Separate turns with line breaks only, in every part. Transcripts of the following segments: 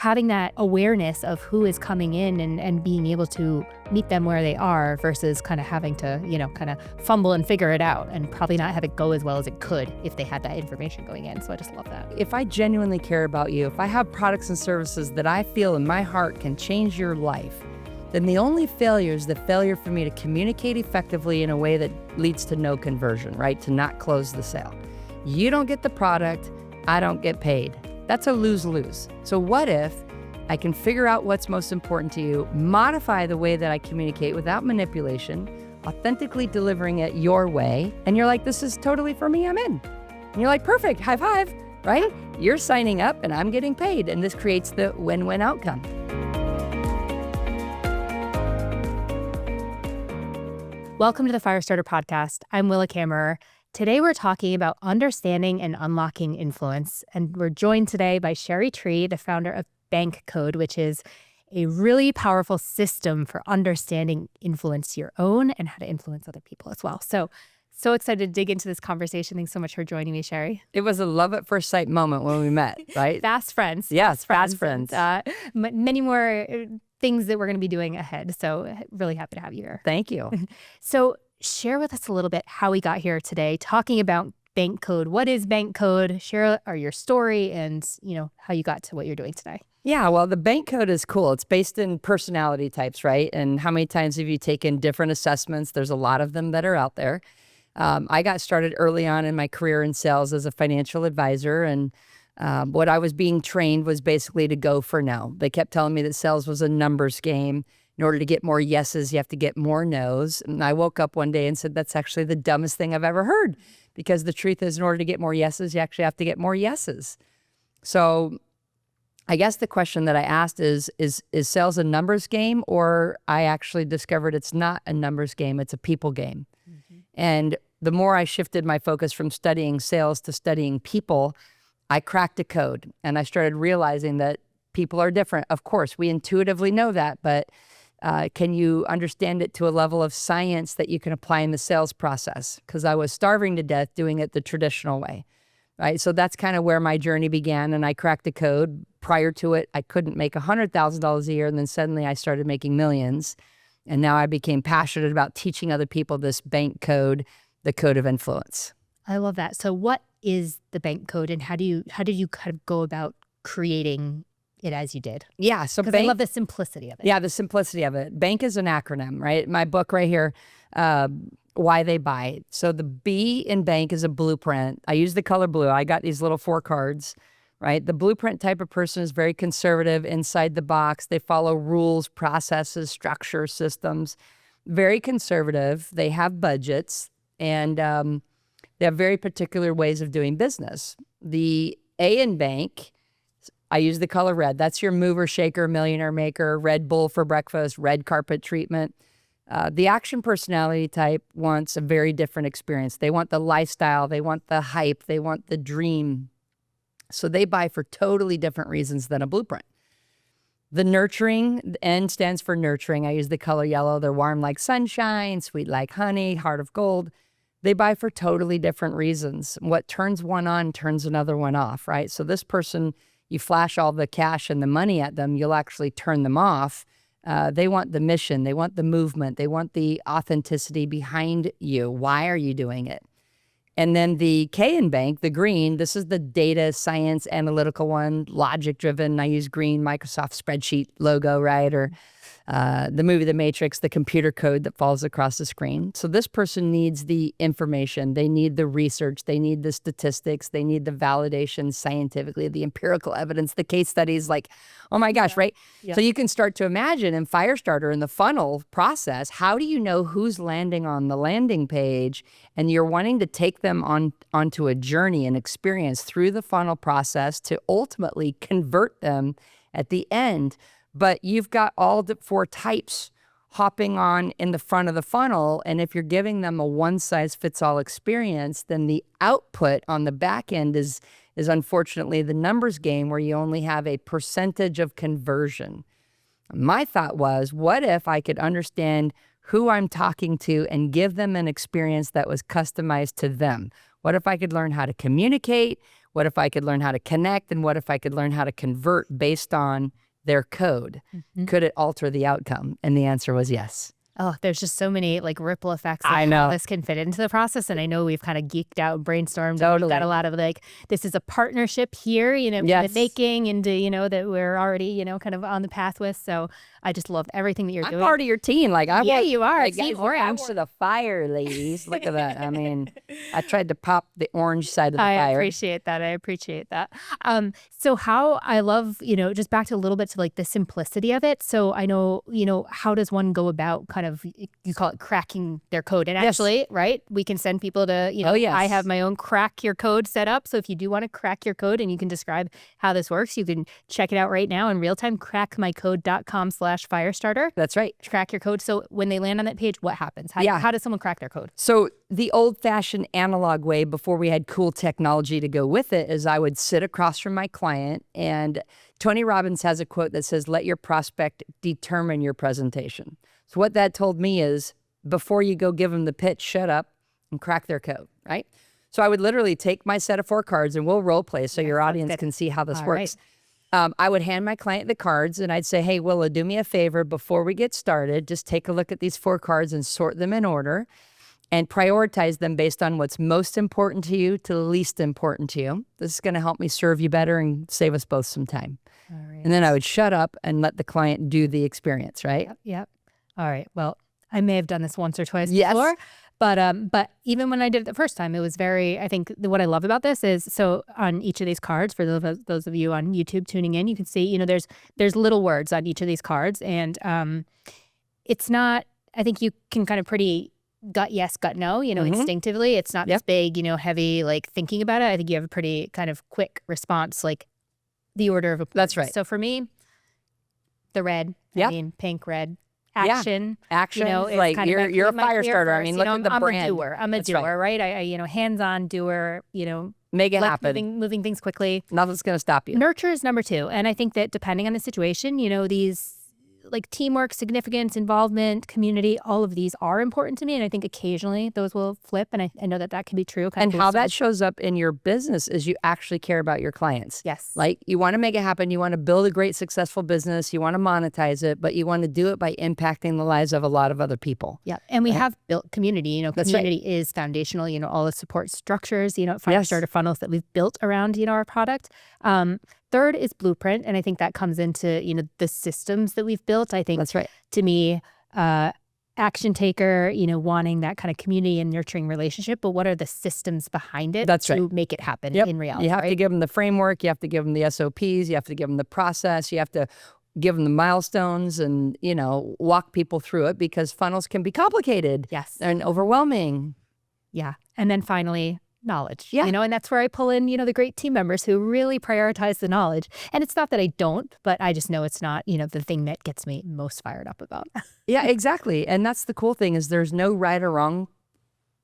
having that awareness of who is coming in and being able to meet them where they are versus kind of having to, kind of fumble and figure it out and probably not have it go as well as it could if they had that information going in. So I just love that.
If I genuinely care about you, if I have products and services that I feel in my heart can change your life, then the only failure is the failure for me to communicate effectively in a way that leads to no conversion, right? To not close the sale. You don't get the product, I don't get paid. That's a lose-lose. So what if I can figure out what's most important to you, modify the way that I communicate without manipulation, authentically delivering it your way, and you're like, this is totally for me, I'm in. And you're like, perfect, high five, right? You're signing up and I'm getting paid, and this creates the win-win outcome.
Welcome to the Firestarter Podcast. I'm Willa Kammerer. Today we're talking about understanding and unlocking influence, and we're joined today by Cheri Tree, the founder of BANK Code, which is a really powerful system for understanding influence your own and how to influence other people as well. So excited to dig into this conversation. Thanks so much for joining me, Cheri.
It was a love at first sight moment when we met, right?
Fast friends.
Yes, fast friends.
Many more things that we're going to be doing ahead. So really happy to have you here.
Thank you.
So share with us a little bit how we got here today, talking about BANK Code. What is BANK Code? Share your story and, how you got to what you're doing today.
Yeah, well, the BANK Code is cool. It's based in personality types, right? And how many times have you taken different assessments? There's a lot of them that are out there. I got started early on in my career in sales as a financial advisor, and what I was being trained was basically to go for no. They kept telling me that sales was a numbers game. In order to get more yeses, you have to get more nos. And I woke up one day and said, that's actually the dumbest thing I've ever heard, because the truth is, in order to get more yeses, you actually have to get more yeses. So I guess the question that I asked is sales a numbers game? Or I actually discovered it's not a numbers game, it's a people game. Mm-hmm. And the more I shifted my focus from studying sales to studying people, I cracked a code and I started realizing that people are different. Of course, we intuitively know that, but can you understand it to a level of science that you can apply in the sales process? Because I was starving to death doing it the traditional way, right? So that's kind of where my journey began, and I cracked the code. Prior to it, I couldn't make $100,000 a year, and then suddenly I started making millions. And now I became passionate about teaching other people this BANK Code, the code of influence.
I love that. So what is the BANK Code, and how did you kind of go about creating it as you did?
Yeah, so
because I love the simplicity of it.
Yeah, the simplicity of it. BANK is an acronym, right? My book right here, Why They Buy. So the B in BANK is a blueprint. I use the color blue. I got these little 4 cards, right? The blueprint type of person is very conservative, inside the box. They follow rules, processes, structure, systems. Very conservative. They have budgets, and they have very particular ways of doing business. The A in BANK, I use the color red. That's your mover, shaker, millionaire maker, Red Bull for breakfast, red carpet treatment. The action personality type wants a very different experience. They want the lifestyle. They want the hype. They want the dream. So they buy for totally different reasons than a blueprint. The nurturing, the N stands for nurturing. I use the color yellow. They're warm like sunshine, sweet like honey, heart of gold. They buy for totally different reasons. What turns one on turns another one off, right? So this person, you flash all the cash and the money at them, you'll actually turn them off. They want the mission. They want the movement. They want the authenticity behind you. Why are you doing it? And then the K in BANK, the green, this is the data science analytical one, logic driven. I use green Microsoft spreadsheet logo, right? Or the movie The Matrix, the computer code that falls across the screen. So this person needs the information. They need the research. They need the statistics. They need the validation scientifically, the empirical evidence, the case studies, like, oh my gosh, right? Yeah. So you can start to imagine in Firestarter, in the funnel process, how do you know who's landing on the landing page? And you're wanting to take them onto a journey and experience through the funnel process to ultimately convert them at the end. But you've got all the 4 types hopping on in the front of the funnel. And if you're giving them a one-size-fits-all experience, then the output on the back end is unfortunately the numbers game, where you only have a percentage of conversion. My thought was, what if I could understand who I'm talking to and give them an experience that was customized to them? What if I could learn how to communicate What if I could learn how to connect? And what if I could learn how to convert based on their code? Could it alter the outcome? And the answer was yes.
Oh, there's just so many like ripple effects of
I know.
how this can fit into the process. And I know we've kind of geeked out and brainstormed.
Totally.
And we've got a lot of like, this is a partnership here,
Yes.
the making and, that we're already, kind of on the path with. So I just love everything that you're doing.
I'm part of your team. Like,
Yeah, you are.
Like,
Team
guys,
Orange.
I wore the fire, ladies. Look at that. I mean, I tried to pop the orange side of the
I
fire.
appreciate that. So how I love, just back to a little bit to like the simplicity of it. So I know, how does one go about kind of, you call it cracking their code. And actually, right, we can send people to,
Oh, yes.
I have my own crack your code set up. So if you do want to crack your code and you can describe how this works, you can check it out right now in real time, crackmycode.com/Firestarter.
That's right.
Crack your code. So when they land on that page, what happens?
Yeah.
How does someone crack their code?
So the old-fashioned analog way before we had cool technology to go with it is I would sit across from my client, and Tony Robbins has a quote that says, let your prospect determine your presentation. So what that told me is before you go give them the pitch, shut up and crack their code, right? So I would literally take my set of 4 cards, and we'll role play so your audience can see how this works.
Right.
I would hand my client the cards, and I'd say, hey, Willa, do me a favor. Before we get started, just take a look at these 4 cards and sort them in order and prioritize them based on what's most important to you to least important to you. This is going to help me serve you better and save us both some time.
All right.
And then I would shut up and let the client do the experience, right?
Yep. All right. Well, I may have done this once or twice
Yes.
before, but even when I did it the first time, it was very, I think what I love about this is, so on each of these cards, for those of you on YouTube tuning in, you can see, there's little words on each of these cards. And it's not, I think you can kind of pretty gut yes, gut no, instinctively. It's not this big, heavy, like thinking about it. I think you have a pretty kind of quick response, like the order of a.
That's right.
So for me, the red, pink, red. Action,
Action.
it's
Like
kind of
you're a
my clear
Firestarter. I
first.
mean, look at the
I'm
brand.
a doer. I'm a
That's
doer,
right.
right? I hands-on doer.
Make it happen.
Moving things quickly.
Nothing's going to stop you.
Nurture is number 2, and I think that depending on the situation, these like teamwork, significance, involvement, community, all of these are important to me. And I think occasionally those will flip. And I know that can be true.
And how that shows up in your business is you actually care about your clients.
Yes.
Like you want to make it happen. You want to build a great, successful business. You want to monetize it, but you want to do it by impacting the lives of a lot of other people.
Yeah. And we have built community. Community is foundational. All the support structures, Firestarter funnels that we've built around, our product. Third is blueprint. And I think that comes into, the systems that we've built. I think
That's right.
To me, action taker, wanting that kind of community and nurturing relationship, but what are the systems behind it to make it happen in reality?
You have to give them the framework. You have to give them the SOPs. You have to give them the process. You have to give them the milestones and, walk people through it because funnels can be complicated.
Yes.
And overwhelming.
Yeah. And then finally, knowledge.
Yeah.
And that's where I pull in, the great team members who really prioritize the knowledge. And it's not that I don't, but I just know it's not, the thing that gets me most fired up about.
Yeah, exactly. And that's the cool thing is there's no right or wrong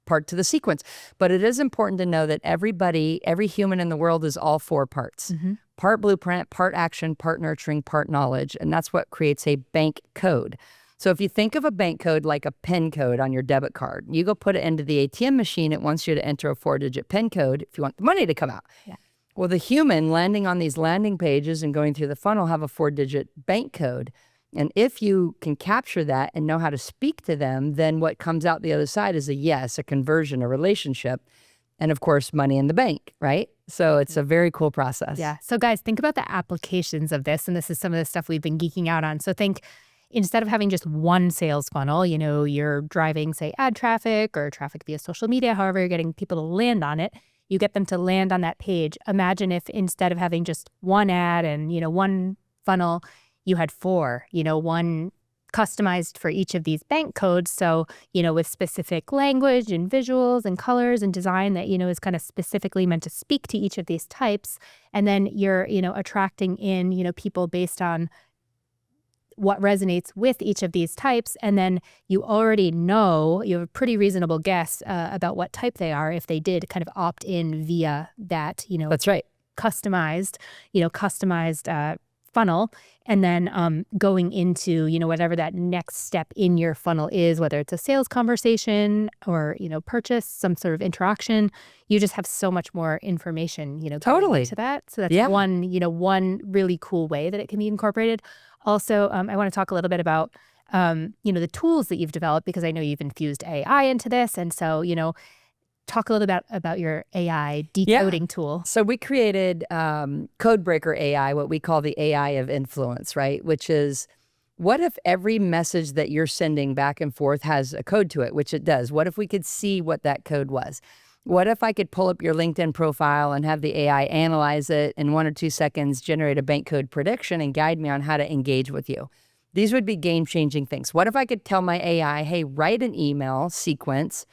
part to the sequence. But it is important to know that every human in the world is all 4 parts. Part blueprint, part action, part nurturing, part knowledge. And that's what creates a bank code. So if you think of a bank code like a PIN code on your debit card, you go put it into the ATM machine, it wants you to enter a 4-digit PIN code if you want the money to come out.
Yeah.
Well, the human landing on these landing pages and going through the funnel have a 4-digit bank code. And if you can capture that and know how to speak to them, then what comes out the other side is a yes, a conversion, a relationship, and of course, money in the bank, right? So it's a very cool process.
Yeah. So guys, think about the applications of this. And this is some of the stuff we've been geeking out on. So think, instead of having just one sales funnel, you're driving, say, ad traffic or traffic via social media, however you're getting people to land on it, you get them to land on that page. Imagine if instead of having just one ad and, one funnel, you had 4, one customized for each of these bank codes. So, with specific language and visuals and colors and design that, is kind of specifically meant to speak to each of these types. And then you're, attracting in, people based on what resonates with each of these types. And then you already know, you have a pretty reasonable guess about what type they are if they did kind of opt in via that,
That's right.
customized funnel, and then going into, whatever that next step in your funnel is, whether it's a sales conversation or, purchase, some sort of interaction, you just have so much more information, going
Totally.
into that. So that's
Yeah.
one really cool way that it can be incorporated. Also, I want to talk a little bit about, the tools that you've developed, because I know you've infused AI into this. And so, talk a little bit about your AI decoding tool.
So we created CodeBreaker AI, what we call the AI of influence, right? Which is, what if every message that you're sending back and forth has a code to it, which it does? What if we could see what that code was? What if I could pull up your LinkedIn profile and have the AI analyze it in 1 or 2 seconds, generate a bank code prediction, and guide me on how to engage with you? These would be game-changing things. What if I could tell my AI, hey, write an email sequence,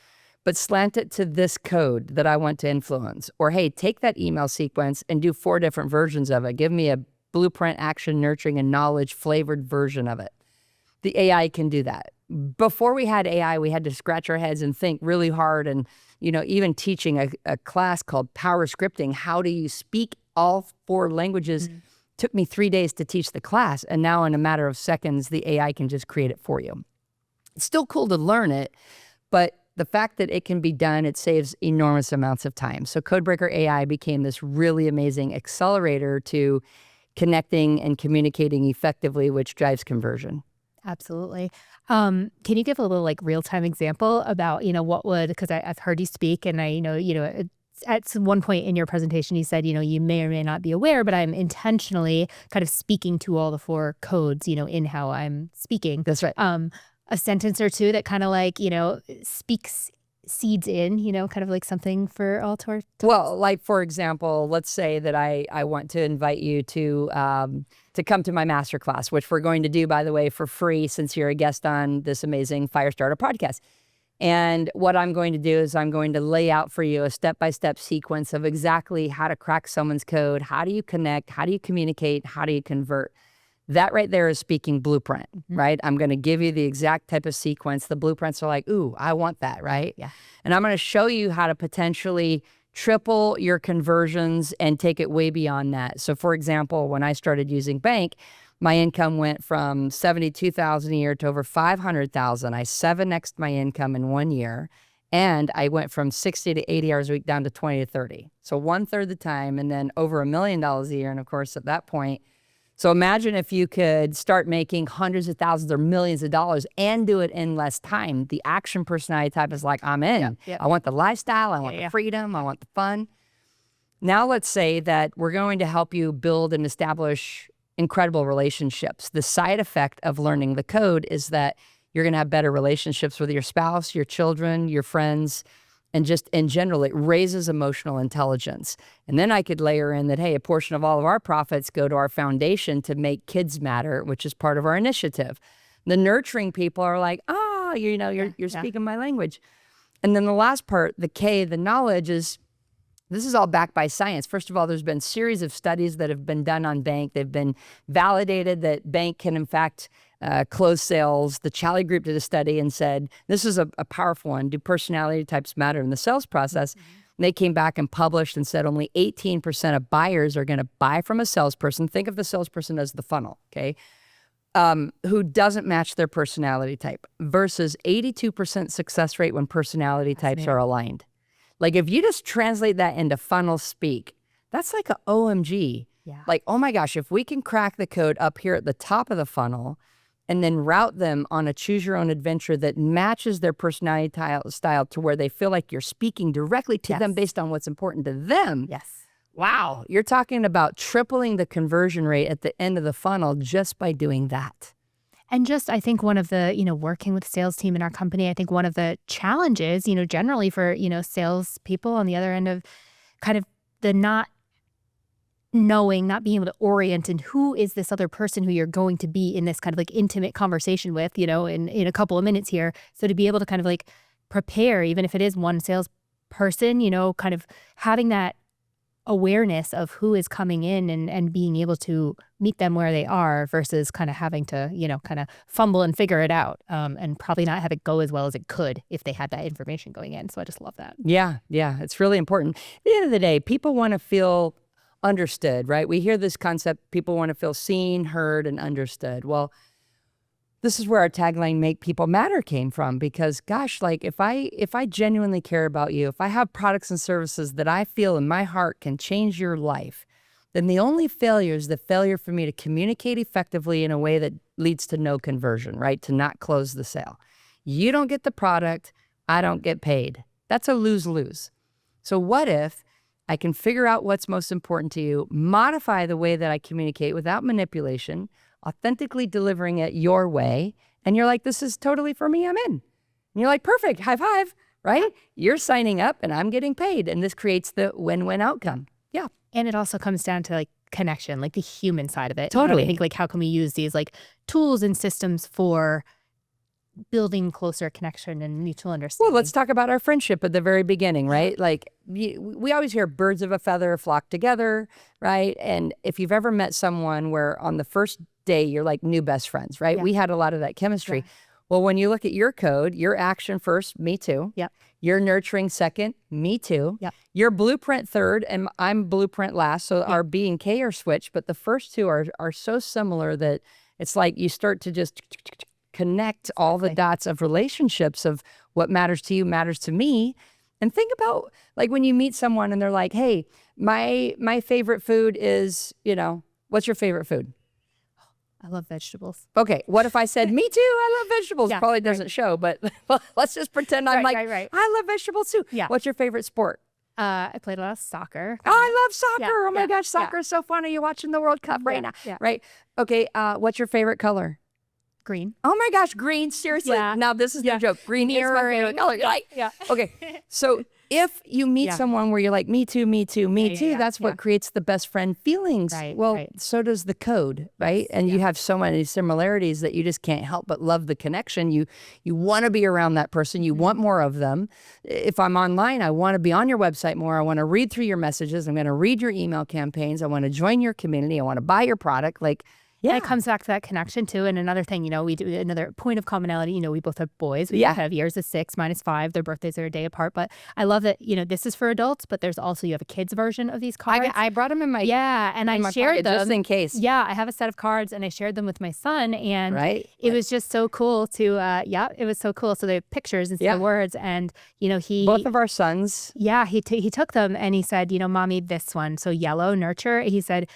but slant it to this code that I want to influence? Or, hey, take that email sequence and do 4 different versions of it. Give me a blueprint, action, nurturing, and knowledge flavored version of it. The AI can do that. Before we had AI, we had to scratch our heads and think really hard. And, even teaching a class called Power Scripting, how do you speak all 4 languages, took me 3 days to teach the class. And now in a matter of seconds, the AI can just create it for you. It's still cool to learn it, but the fact that it can be done, it saves enormous amounts of time. So CodeBreaker AI became this really amazing accelerator to connecting and communicating effectively, which drives conversion.
Absolutely. Can you give a little real-time example about, because I've heard you speak, and I know, at one point in your presentation, you said, you may or may not be aware, but I'm intentionally kind of speaking to all the 4 codes, in how I'm speaking.
That's right.
A sentence or two that kind of seeds in, kind of like something for all to our...
Well, for example, let's say that I want to invite you to come to my masterclass, which we're going to do, by the way, for free, since you're a guest on this amazing Firestarter podcast. And what I'm going to do is I'm going to lay out for you a step-by-step sequence of exactly how to crack someone's code. How do you connect? How do you communicate? How do you convert? That right there is speaking blueprint, right? I'm going to give you the exact type of sequence. The blueprints are like, ooh, I want that, right?
Yeah.
And I'm going to show you how to potentially triple your conversions and take it way beyond that. So for example, when I started using Bank, my income went from $72,000 a year to over $500,000. I 7x'd my income in 1 year. And I went from 60 to 80 hours a week down to 20 to 30. So 1/3 the time, and then over $1 million a year. And of course, at that point, so imagine if you could start making hundreds of thousands or millions of dollars and do it in less time. The action personality type is like, I'm in.
Yep.
I want the lifestyle. I want the freedom. I want the fun. Now let's say that we're going to help you build and establish incredible relationships. The side effect of learning the code is that you're going to have better relationships with your spouse, your children, your friends, and just in general, it raises emotional intelligence. And then I could layer in that, hey, a portion of all of our profits go to our foundation to make kids matter, which is part of our initiative. The nurturing people are like, you're speaking my language. And then the last part, the K, the knowledge, is this is all backed by science. First of all, there's been a series of studies that have been done on Bank. They've been validated that Bank can, in fact, close sales. The Cheri group did a study and said, this is a powerful one. Do personality types matter in the sales process? And they came back and published and said only 18% of buyers are going to buy from a salesperson. Think of the salesperson as the funnel, okay? Who doesn't match their personality type, versus 82% success rate when personality types are aligned. Like if you just translate that into funnel speak, that's like a OMG.
Yeah.
Like, oh my gosh, if we can crack the code up here at the top of the funnel and then route them on a choose your own adventure that matches their personality style to where they feel like you're speaking directly to them based on what's important to them.
Yes.
Wow. You're talking about tripling the conversion rate at the end of the funnel just by doing that.
And just, I think one of the, working with sales team in our company, I think one of the challenges, generally for, sales people on the other end of kind of the not knowing, not being able to orient in who is this other person who you're going to be in this kind of like intimate conversation with, in a couple of minutes here. So to be able to kind of like prepare, even if it is one salesperson, kind of having that awareness of who is coming in and being able to meet them where they are versus kind of having to, kind of fumble and figure it out and probably not have it go as well as it could if they had that information going in. So I just love that.
Yeah. It's really important. At the end of the day, people want to feel understood, right? We hear this concept, people want to feel seen, heard, and understood. Well, this is where our tagline "Make People Matter" came from, because gosh, like if I genuinely care about you, if I have products and services that I feel in my heart can change your life, then the only failure is the failure for me to communicate effectively in a way that leads to no conversion, right? To not close the sale. You don't get the product, I don't get paid. That's a lose-lose. So what if I can figure out what's most important to you, modify the way that I communicate without manipulation, authentically delivering it your way, and you're like, this is totally for me, I'm in. And you're like, perfect, high five, right? You're signing up and I'm getting paid, and this creates the win-win outcome. Yeah.
And it also comes down to like connection, like the human side of it.
Totally.
I think like how can we use these like tools and systems for building closer connection and mutual understanding?
Well, let's talk about our friendship at the very beginning, right? Like we always hear birds of a feather flock together, right? And if you've ever met someone where on the first day you're like new best friends, right?
Yeah.
We had a lot of that chemistry.
Yeah.
Well, when you look at your code, your action first, me too.
Yep.
Your nurturing second, me too.
Yep.
Your blueprint third, and I'm blueprint last. So our B and K are switched, but the first two are so similar that it's like you start to just connect all the dots of relationships of what matters to you matters to me. And think about like when you meet someone and they're like, hey, my favorite food is, what's your favorite food?
I love vegetables.
Okay, what if I said, me too, I love vegetables?
Yeah,
Probably doesn't show, but let's just pretend I'm
Right.
I love vegetables too.
Yeah.
What's your favorite sport?
I played a lot of soccer.
Oh, I love soccer.
Yeah,
Oh my
yeah,
gosh, soccer is so fun. Are you watching the World Cup right now?
Yeah.
Right. Okay, what's your favorite color?
Green.
Oh my gosh, green. Seriously.
Yeah.
Now this is
Yeah.
the joke. Green is my favorite color. You're like,
Yeah.
okay. So if you meet
Yeah.
someone where you're like, me too,
Yeah.
that's what creates the best friend feelings.
Right,
Well,
right.
so does the code, right? And you have so many similarities that you just can't help but love the connection. You want to be around that person. You want more of them. If I'm online, I want to be on your website more. I want to read through your messages. I'm going to read your email campaigns. I want to join your community. I want to buy your product. Like, yeah.
And it comes back to that connection too. And another thing, we do another point of commonality. We both have boys. We both have years of 6, mine is 5. Their birthdays are a day apart. But I love that, this is for adults, but there's also, you have a kid's version of these cards.
I brought them in my
and I shared them
just in case.
Yeah, I have a set of cards and I shared them with my son, and
Right.
it was just so cool to it was so cool. So they have pictures instead of words, and he
both of our sons.
Yeah, he took them and he said, Mommy, this one, so yellow, nurture. He said,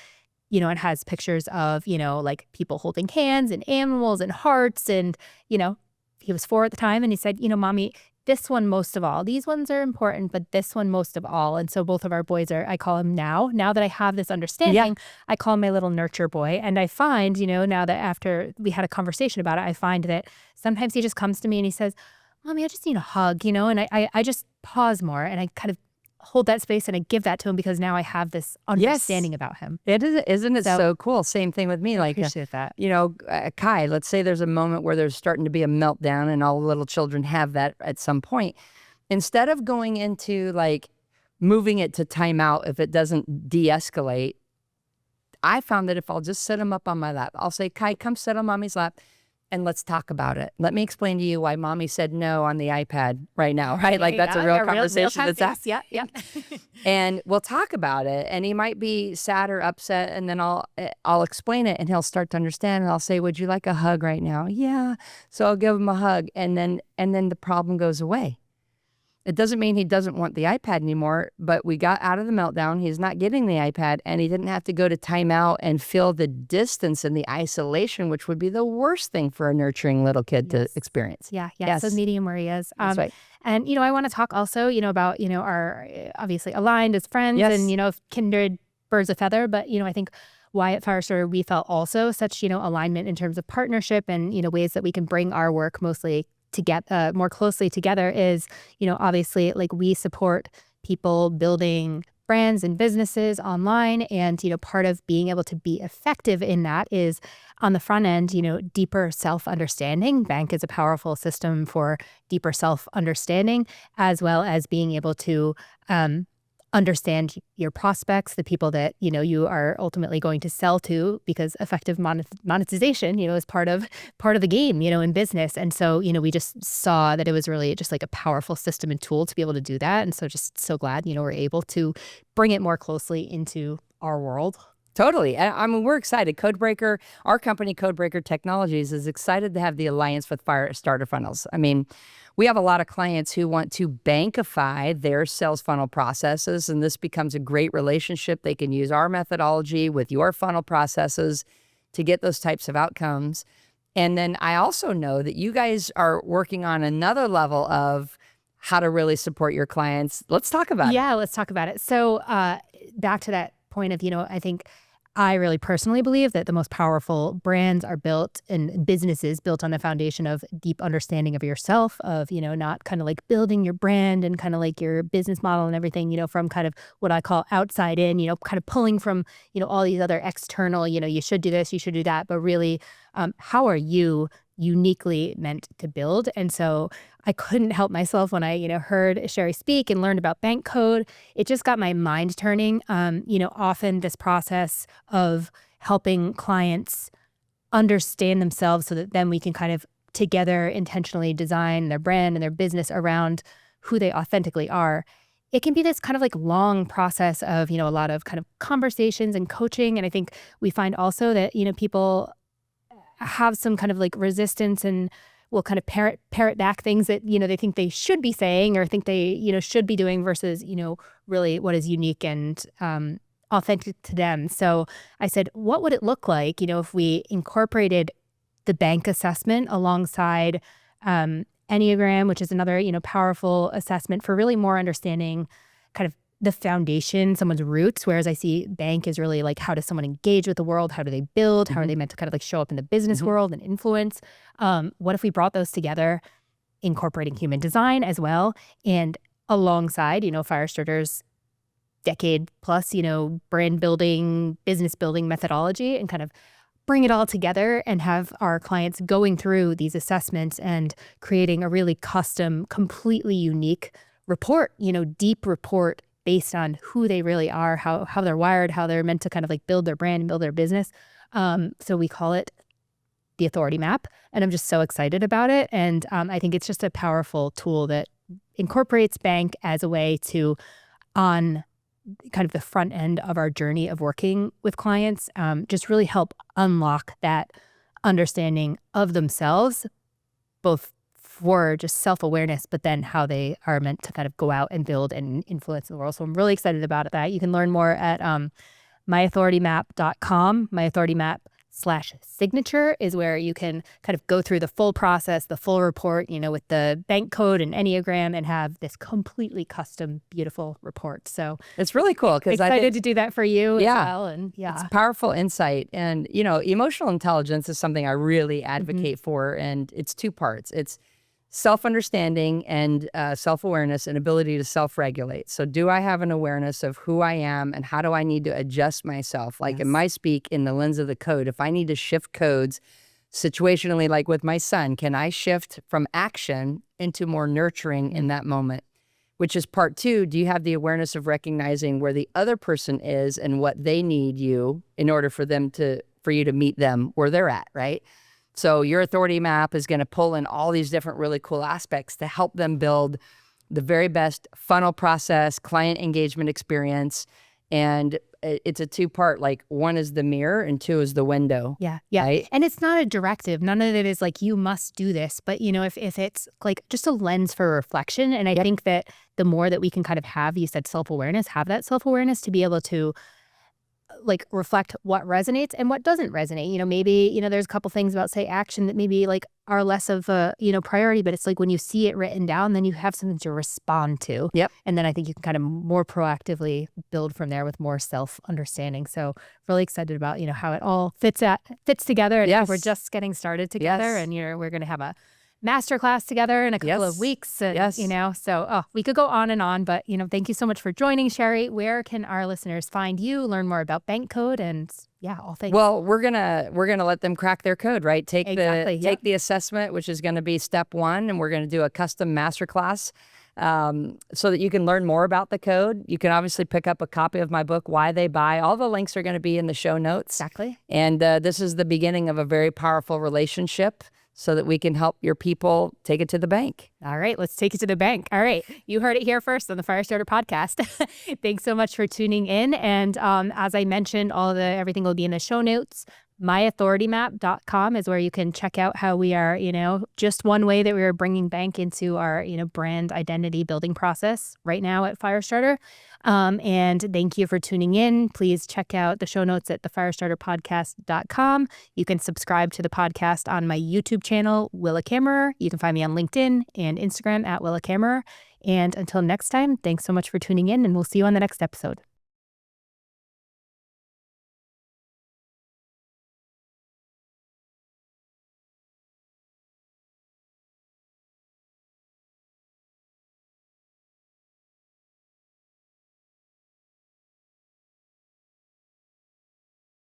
it has pictures of, like people holding hands and animals and hearts. And, he was 4 at the time. And he said, Mommy, this one most of all. These ones are important, but this one most of all. And so both of our boys I call him now that I have this understanding, I call him my little nurture boy. And I find, now that after we had a conversation about it, I find that sometimes he just comes to me and he says, Mommy, I just need a hug, and I just pause more and I kind of hold that space and I give that to him because now I have this understanding about him.
It is, isn't it so cool? Same thing with me.
I appreciate that.
Kai, let's say there's a moment where there's starting to be a meltdown, and all little children have that at some point. Instead of going into like moving it to timeout if it doesn't de-escalate, I found that if I'll just sit him up on my lap, I'll say, Kai, come sit on Mommy's lap and let's talk about it. Let me explain to you why Mommy said no on the iPad right now, right? Like that's a real conversation that's happening.
Yeah.
And we'll talk about it, and he might be sad or upset, and then I'll explain it, and he'll start to understand, and I'll say, would you like a hug right now? Yeah. So I'll give him a hug, and then the problem goes away. It doesn't mean he doesn't want the iPad anymore, but we got out of the meltdown. He's not getting the iPad, and he didn't have to go to timeout and feel the distance and the isolation, which would be the worst thing for a nurturing little kid to experience.
Yeah. So meeting him where he is.
That's right.
And, I want to talk also, about, our obviously aligned as friends and, kindred birds of feather. But, I think why at Firestarter we felt also such, alignment in terms of partnership and, ways that we can bring our work mostly to get more closely together is, obviously like we support people building brands and businesses online. And, part of being able to be effective in that is on the front end, deeper self-understanding. Bank is a powerful system for deeper self-understanding, as well as being able to understand your prospects, the people that, you are ultimately going to sell to, because effective monetization, is part of the game, in business. And so, we just saw that it was really just like a powerful system and tool to be able to do that. And so just so glad, we're able to bring it more closely into our world.
Totally. I mean, we're excited. CodeBreaker, our company, CodeBreaker Technologies, is excited to have the alliance with Firestarter funnels. I mean, we have a lot of clients who want to bankify their sales funnel processes, and this becomes a great relationship. They can use our methodology with your funnel processes to get those types of outcomes. And then I also know that you guys are working on another level of how to really support your clients. Let's talk about it.
Yeah, let's talk about it. So back to that point of, I think I really personally believe that the most powerful brands are built and businesses built on the foundation of deep understanding of yourself, of, not kind of like building your brand and kind of like your business model and everything, from kind of what I call outside in, kind of pulling from, all these other external, you should do this, you should do that, but really, how are you uniquely meant to build? And so I couldn't help myself when I, heard Cheri speak and learned about BANK Code. It just got my mind turning. Often this process of helping clients understand themselves so that then we can kind of together intentionally design their brand and their business around who they authentically are. It can be this kind of like long process of, a lot of kind of conversations and coaching. And I think we find also that, people have some kind of like resistance and will kind of parrot back things that, they think they should be saying or think they, should be doing versus, really what is unique and authentic to them. So I said, what would it look like, if we incorporated the BANK assessment alongside Enneagram, which is another, powerful assessment for really more understanding kind of the foundation, someone's roots, whereas I see BANK is really like, how does someone engage with the world? How do they build? How are they meant to kind of like show up in the business world and influence? What if we brought those together, incorporating human design as well, and alongside, Firestarter's decade plus, brand building, business building methodology, and kind of bring it all together and have our clients going through these assessments and creating a really custom, completely unique report, deep report based on who they really are, how they're wired, how they're meant to kind of like build their brand and build their business. So we call it the authority map, and I'm just so excited about it. And I think it's just a powerful tool that incorporates BANK as a way to, on kind of the front end of our journey of working with clients, just really help unlock that understanding of themselves, both for just self-awareness, but then how they are meant to kind of go out and build and influence the world. So I'm really excited about that. You can learn more at myauthoritymap.com. myauthoritymap/signature is where you can kind of go through the full process, the full report, with the BANK code and Enneagram, and have this completely custom, beautiful report. So
it's really cool because
excited to do that for you as well. And
it's powerful insight. And, emotional intelligence is something I really advocate for. And it's two parts. It's self-understanding and self-awareness and ability to self-regulate. So do I have an awareness of who I am and how do I need to adjust myself? Like in my speak, in the lens of the code, if I need to shift codes situationally, like with my son, can I shift from action into more nurturing in that moment? Which is part two. Do you have the awareness of recognizing where the other person is and what they need you in order for you to meet them where they're at, right? So your authority map is going to pull in all these different really cool aspects to help them build the very best funnel process, client engagement experience. And it's a two-part, like one is the mirror and two is the window.
Yeah.
Right?
And it's not a directive. None of it is like, you must do this. But, if it's like just a lens for reflection. And I think that the more that we can kind of have, you said self-awareness, have that self-awareness to be able to like reflect what resonates and what doesn't resonate. Maybe, there's a couple things about, say, action that maybe like are less of a, priority, but it's like when you see it written down, then you have something to respond to.
Yep.
And then I think you can kind of more proactively build from there with more self-understanding. So really excited about, how it all fits together. And we're just getting started together and we're going to have a masterclass together in a couple of weeks. And, so we could go on and on, but, thank you so much for joining, Cheri. Where can our listeners find you, learn more about BANK Code, and all things?
Well, we're gonna let them crack their code, right? Take the assessment, which is going to be step one, and we're going to do a custom masterclass so that you can learn more about the code. You can obviously pick up a copy of my book, Why They Buy. All the links are going to be in the show notes.
Exactly.
And this is the beginning of a very powerful relationship. so that we can help your people take it to the bank.
All right, let's take it to the bank. All right, you heard it here first on the Firestarter podcast. Thanks so much for tuning in. And as I mentioned, everything will be in the show notes. myauthoritymap.com is where you can check out how we are, just one way that we are bringing bank into our, brand identity building process right now at Firestarter. And thank you for tuning in. Please check out the show notes at thefirestarterpodcast.com. You can subscribe to the podcast on my YouTube channel, Willa Kammerer. You can find me on LinkedIn and Instagram at Willa Kammerer. And until next time, thanks so much for tuning in, and we'll see you on the next episode.